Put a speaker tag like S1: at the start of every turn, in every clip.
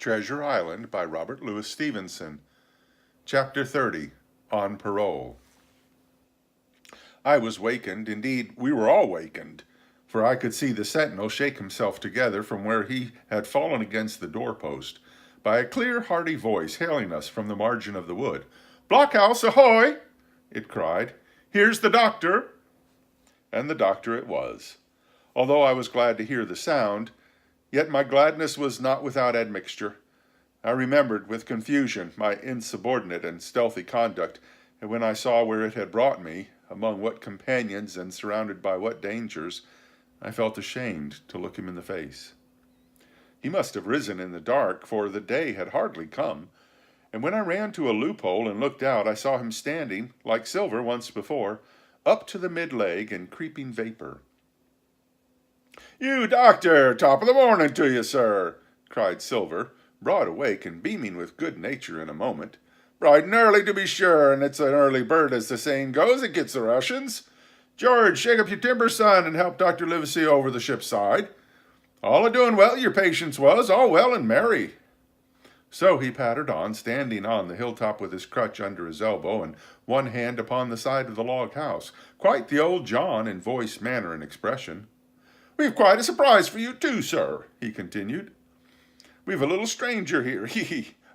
S1: Treasure Island by Robert Louis Stevenson. Chapter 30, On Parole. I was wakened, indeed we were all wakened, for I could see the sentinel shake himself together from where he had fallen against the doorpost, by a clear, hearty voice hailing us from the margin of the wood. "Blockhouse, ahoy!" it cried. "Here's the doctor." And the doctor it was. Although I was glad to hear the sound, yet my gladness was not without admixture. I remembered with confusion my insubordinate and stealthy conduct, and when I saw where it had brought me, among what companions and surrounded by what dangers, I felt ashamed to look him in the face. He must have risen in the dark, for the day had hardly come, and when I ran to a loophole and looked out, I saw him standing, like Silver once before, up to the mid-leg in creeping vapor. "You doctor, top of the morning to you, sir," cried Silver, broad awake and beaming with good nature in a moment. "Bright and early, to be sure, and it's an early bird, as the saying goes, that gets the Russians. George, shake up your timber, son, and help Dr. Livesey over the ship's side. All a-doing well, your patients was, all well and merry." So he pattered on, standing on the hilltop with his crutch under his elbow and one hand upon the side of the log house, quite the old John in voice, manner, and expression. "We've quite a surprise for you, too, sir," he continued. "We've a little stranger here,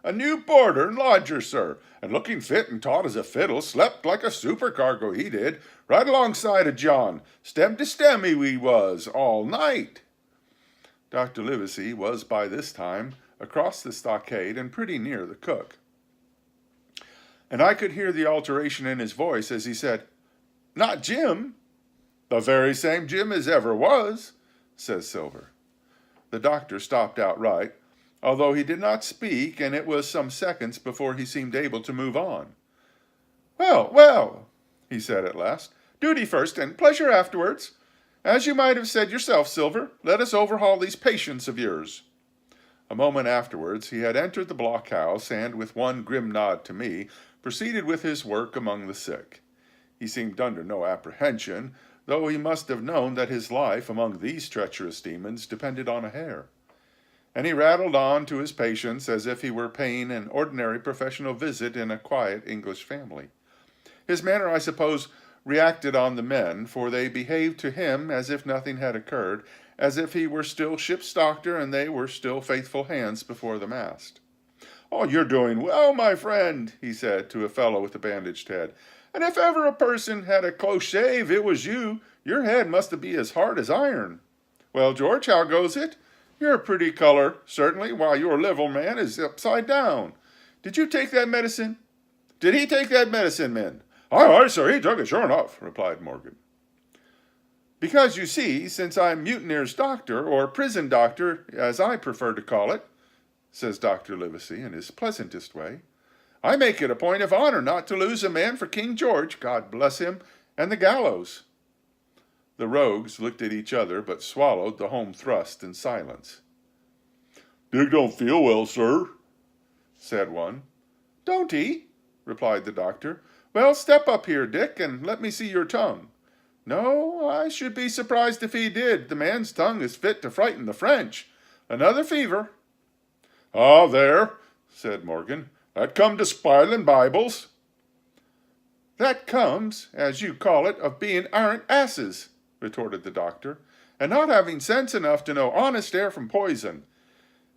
S1: a new boarder and lodger, sir, and looking fit and taut as a fiddle, slept like a supercargo, he did, right alongside of John, stem to stem he was, all night." Dr. Livesey was by this time across the stockade and pretty near the cook, and I could hear the alteration in his voice as he said, "Not Jim?" "The very same Jim as ever was," says Silver. The doctor stopped outright, although he did not speak, and it was some seconds before he seemed able to move on. "Well, well," he said at last, "duty first and pleasure afterwards. As you might have said yourself, Silver, let us overhaul these patients of yours." A moment afterwards he had entered the blockhouse, and with one grim nod to me, proceeded with his work among the sick. He seemed under no apprehension, though he must have known that his life among these treacherous demons depended on a hair. And he rattled on to his patients as if he were paying an ordinary professional visit in a quiet English family. His manner, I suppose, reacted on the men, for they behaved to him as if nothing had occurred, as if he were still ship's doctor and they were still faithful hands before the mast. "Oh, you're doing well, my friend," he said to a fellow with a bandaged head. "And if ever a person had a close shave, it was you. Your head must be as hard as iron. Well, George, how goes it? You're a pretty color, certainly, while your little man is upside down. Did you take that medicine? Did he take that medicine, men?" "Aye, aye, sir, he took it, sure enough," replied Morgan. "Because, you see, since I'm mutineer's doctor, or prison doctor, as I prefer to call it," says Dr. Livesey in his pleasantest way, "I make it a point of honor not to lose a man for King George, God bless him, and the gallows." The rogues looked at each other, but swallowed the home thrust in silence. "Dick don't feel well, sir," said one. "Don't he?" replied the doctor. "Well, step up here, Dick, and let me see your tongue." "No, I should be surprised if he did. The man's tongue is fit to frighten the French. Another fever." "Ah, there," said Morgan. "That come to spilin' Bibles." "That comes, as you call it, of being arrant asses," retorted the doctor, "and not having sense enough to know honest air from poison,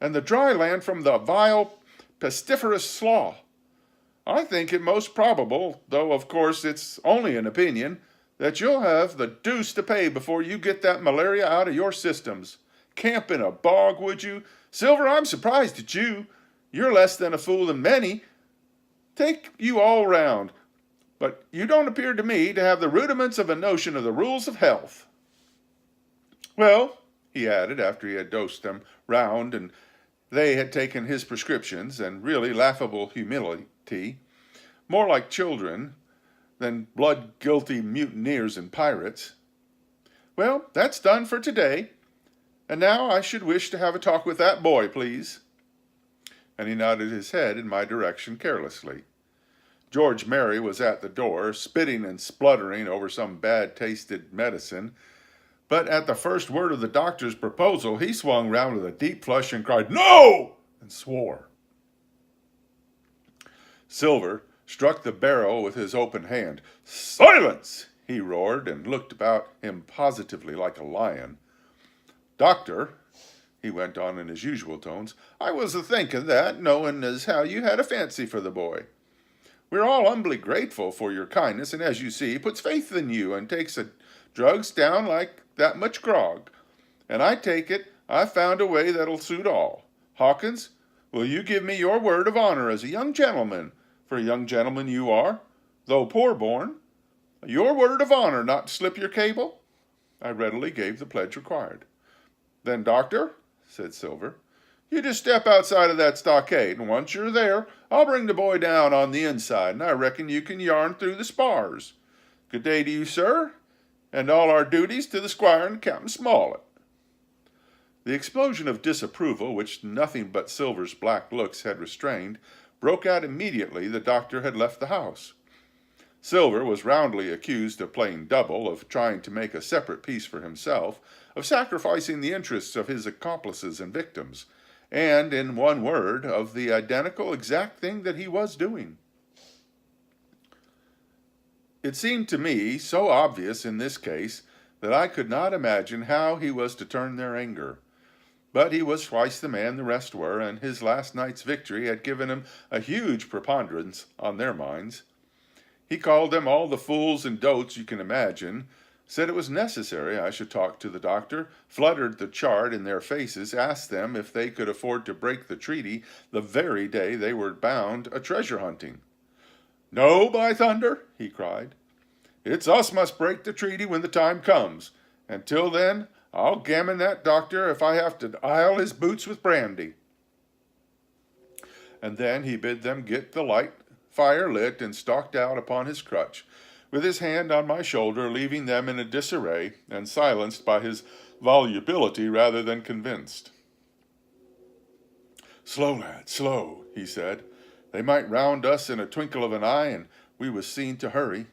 S1: and the dry land from the vile, pestiferous slough. I think it most probable, though of course it's only an opinion, that you'll have the deuce to pay before you get that malaria out of your systems. Camp in a bog, would you? Silver, I'm surprised at you. You're less than a fool than many. Take you all round, but you don't appear to me to have the rudiments of a notion of the rules of health. Well," he added, after he had dosed them round, and they had taken his prescriptions, and really laughable humility, more like children than blood-guilty mutineers and pirates. "Well, that's done for today. And now I should wish to have a talk with that boy, please." And he nodded his head in my direction carelessly. George Merry was at the door, spitting and spluttering over some bad-tasted medicine, but at the first word of the doctor's proposal he swung round with a deep flush and cried, "No!" and swore. Silver struck the barrel with his open hand. "Silence!" he roared, and looked about him positively like a lion. "Doctor," he went on in his usual tones, "I was a-thinking that, knowing as how you had a fancy for the boy. We're all humbly grateful for your kindness, and as you see, puts faith in you and takes a drugs down like that much grog. And I take it I've found a way that'll suit all. Hawkins, will you give me your word of honor as a young gentleman, for a young gentleman you are, though poor-born, your word of honor not to slip your cable?" I readily gave the pledge required. "Then, Doctor," said Silver, "you just step outside of that stockade, and once you're there, I'll bring the boy down on the inside, and I reckon you can yarn through the spars. Good day to you, sir, and all our duties to the squire and Captain Smollett." The explosion of disapproval, which nothing but Silver's black looks had restrained, broke out immediately the doctor had left the house. Silver was roundly accused of playing double, of trying to make a separate peace for himself, of sacrificing the interests of his accomplices and victims, and, in one word, of the identical exact thing that he was doing. It seemed to me so obvious in this case that I could not imagine how he was to turn their anger. But he was twice the man the rest were, and his last night's victory had given him a huge preponderance on their minds. He called them all the fools and dotes you can imagine, said it was necessary I should talk to the doctor, fluttered the chart in their faces, asked them if they could afford to break the treaty the very day they were bound a treasure hunting. "No, by thunder!" he cried. "It's us must break the treaty when the time comes, and till then I'll gammon that doctor if I have to ile his boots with brandy." And then he bid them get the light fire lit and stalked out upon his crutch, with his hand on my shoulder, leaving them in a disarray and silenced by his volubility rather than convinced. "Slow, lad, slow," he said. "They might round us in a twinkle of an eye, and we was seen to hurry."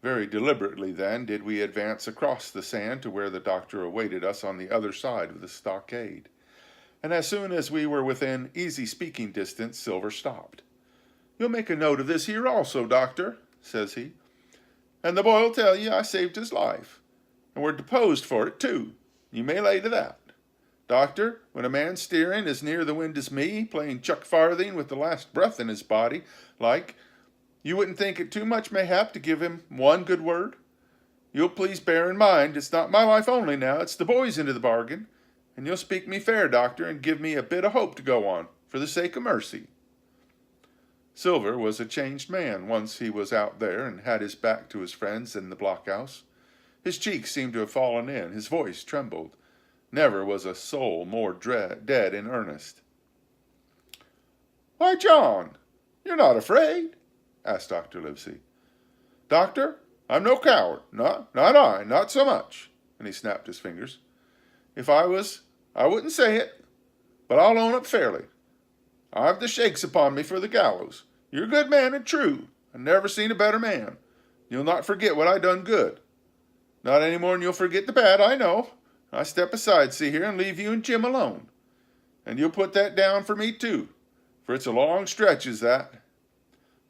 S1: Very deliberately, then, did we advance across the sand to where the doctor awaited us on the other side of the stockade. And as soon as we were within easy speaking distance, Silver stopped. "You'll make a note of this here also, Doctor," says he, "and the boy'll tell you I saved his life, and we're deposed for it, too. You may lay to that. Doctor, when a man steering as near the wind as me, playing chuck farthing with the last breath in his body, like, you wouldn't think it too much mayhap to give him one good word? You'll please bear in mind, it's not my life only now, it's the boy's into the bargain, and you'll speak me fair, Doctor, and give me a bit of hope to go on, for the sake of mercy." Silver was a changed man once he was out there and had his back to his friends in the blockhouse. His cheeks seemed to have fallen in, his voice trembled. Never was a soul more dead in earnest. "Why, John, you're not afraid?" asked Dr. Livesey. "Doctor, I'm no coward, not I, not so much," and he snapped his fingers. "If I was, I wouldn't say it, but I'll own up fairly. I've the shakes upon me for the gallows. You're a good man and true. I never seen a better man. You'll not forget what I done good. Not any more than you'll forget the bad, I know. I step aside, see here, and leave you and Jim alone. And you'll put that down for me, too, for it's a long stretch, is that."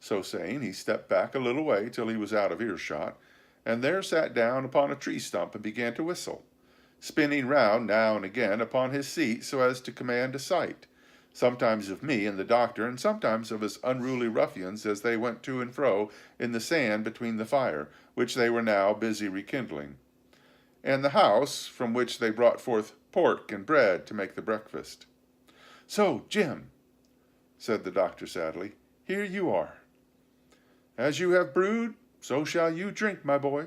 S1: So saying, he stepped back a little way till he was out of earshot, and there sat down upon a tree stump and began to whistle, spinning round now and again upon his seat so as to command a sight, sometimes of me and the doctor, and sometimes of his unruly ruffians as they went to and fro in the sand between the fire, which they were now busy rekindling, and the house from which they brought forth pork and bread to make the breakfast. "So, Jim," said the doctor sadly, "here you are. As you have brewed, so shall you drink, my boy.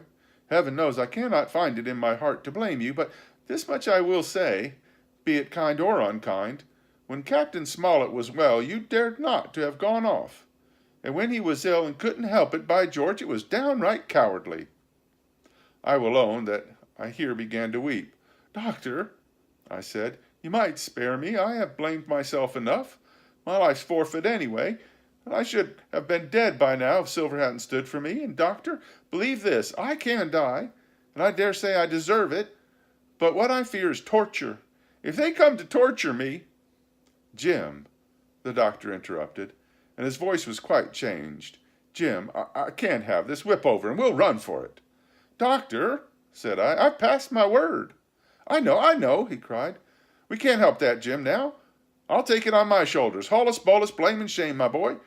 S1: Heaven knows I cannot find it in my heart to blame you, but this much I will say, be it kind or unkind. When Captain Smollett was well, you dared not to have gone off, and when he was ill and couldn't help it, by George, it was downright cowardly." I will own that I here began to weep. "Doctor," I said, "you might spare me. I have blamed myself enough. My life's forfeit anyway, and I should have been dead by now if Silver hadn't stood for me. And, Doctor, believe this, I can die, and I dare say I deserve it, but what I fear is torture. If they come to torture me—" Jim, the doctor interrupted, and his voice was quite changed. Jim, I can't have this. Whip over, and we'll run for it. Doctor, said I, I've passed my word. I know, he cried. We can't help that, Jim, now. I'll take it on my shoulders. Holus, bolus, blame and shame, my boy.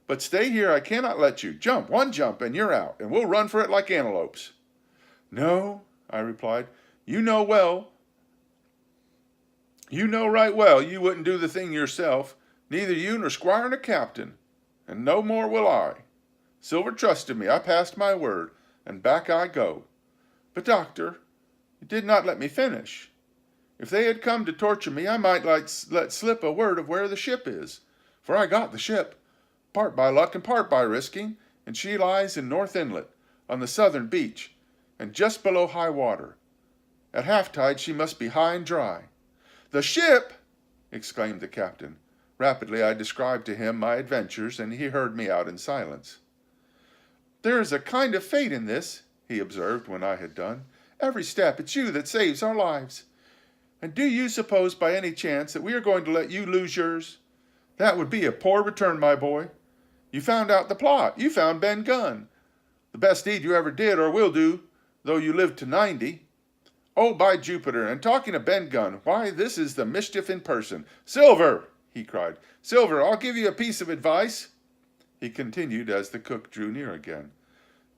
S1: But stay here, I cannot let you. Jump, one jump, and you're out, and we'll run for it like antelopes. No, I replied. You know right well you wouldn't do the thing yourself, neither you nor squire nor captain, and no more will I. Silver trusted me, I passed my word, and back I go. But, doctor, you did not let me finish. If they had come to torture me, I might let slip a word of where the ship is, for I got the ship, part by luck and part by risking, and she lies in North Inlet, on the southern beach, and just below high water. At half-tide she must be high and dry. The ship! Exclaimed the captain. Rapidly I described to him my adventures, and he heard me out in silence. There is a kind of fate in this, he observed when I had done. Every step it's you that saves our lives. And do you suppose by any chance that we are going to let you lose yours? That would be a poor return, my boy. You found out the plot. You found Ben Gunn. The best deed you ever did or will do, though you lived to 90. Oh, by Jupiter, and talking of Ben Gunn, why, this is the mischief in person. Silver, he cried. Silver, I'll give you a piece of advice, he continued as the cook drew near again.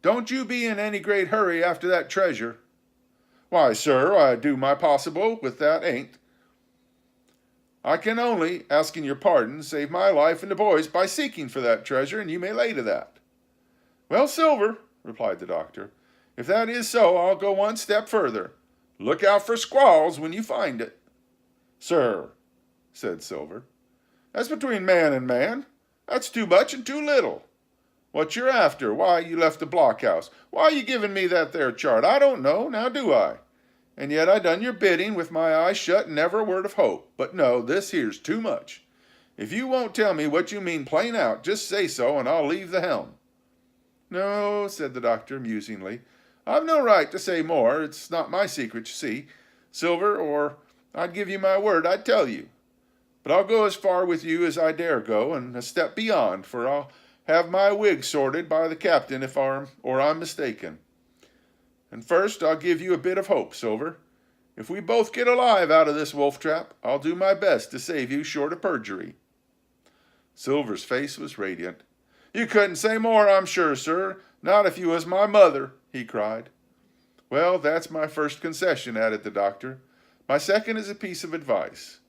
S1: Don't you be in any great hurry after that treasure. Why, sir, I do my possible with that ain't. I can only, asking your pardon, save my life and the boys by seeking for that treasure, and you may lay to that. Well, Silver, replied the doctor, if that is so, I'll go one step further. Look out for squalls when you find it. Sir, said Silver, that's between man and man. That's too much and too little. What you're after, why you left the blockhouse, why you giving me that there chart, I don't know, now do I? And yet I done your bidding with my eyes shut and never a word of hope. But no, this here's too much. If you won't tell me what you mean plain out, just say so and I'll leave the helm. No, said the doctor musingly, I've no right to say more. It's not my secret, you see, Silver, or I'd give you my word I'd tell you. But I'll go as far with you as I dare go, and a step beyond, for I'll have my wig sorted by the captain if I'm mistaken. And first I'll give you a bit of hope, Silver. If we both get alive out of this wolf trap, I'll do my best to save you short of perjury. Silver's face was radiant. You couldn't say more, I'm sure, sir, not if you was my mother, he cried. Well, that's my first concession, added the doctor. My second is a piece of advice.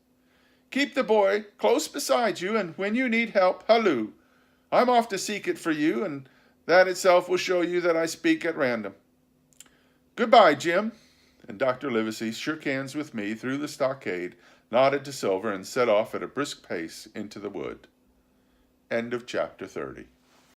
S1: Keep the boy close beside you, and when you need help, halloo. I'm off to seek it for you, and that itself will show you that I speak at random. Goodbye, Jim. And Dr. Livesey shook hands with me through the stockade, nodded to Silver, and set off at a brisk pace into the wood. End of chapter 30.